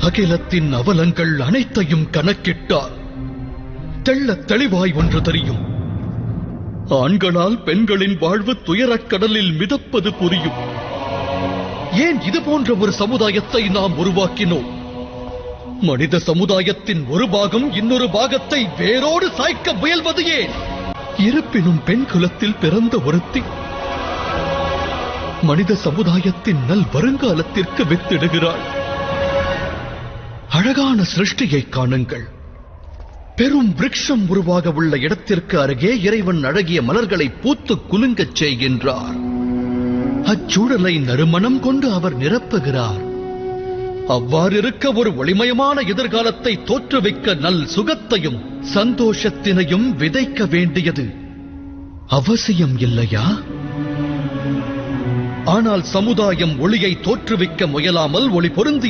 அகிலத்தின் அவலங்கள் அனைத்தையும் கணக்கிட்டார். தெள்ளத் தெளிவாய் ஒன்று தெரியும். ஆண்களால் பெண்களின் வாழ்வு துயரக் கடலில் மிதப்பது புரியும். ஏன் இது போன்ற ஒரு சமுதாயத்தை நாம் உருவாக்கினோம்? மனித சமுதாயத்தின் ஒரு பாகம் இன்னொரு பாகத்தை வேரோடு சாய்க்க முயல்வது ஏன்? இருப்பினும் பெண் குலத்தில் பிறந்த ஒருத்தி மனித சமுதாயத்தின் நல் வருங்காலத்திற்கு வித்திடுகிறாள். அழகான சிருஷ்டியை காணுங்கள். பெரும் விருட்சம் உருவாக உள்ள இடத்திற்கு அருகே இறைவன் அழகிய மலர்களை பூத்து குலுங்கச் செய்கின்றார். அச்சூழலை நறுமணம் கொண்டு அவர் நிரப்புகிறார். அவ்வாறிருக்க ஒரு ஒளிமயமான எதிர்காலத்தை தோற்றுவிக்க நல் சுகத்தையும் சந்தோஷத்தினையும் விதைக்க வேண்டியது அவசியம் இல்லையா? ஆனால் சமுதாயம் ஒளியை தோற்றுவிக்க முயலாமல் ஒளி பொருந்திய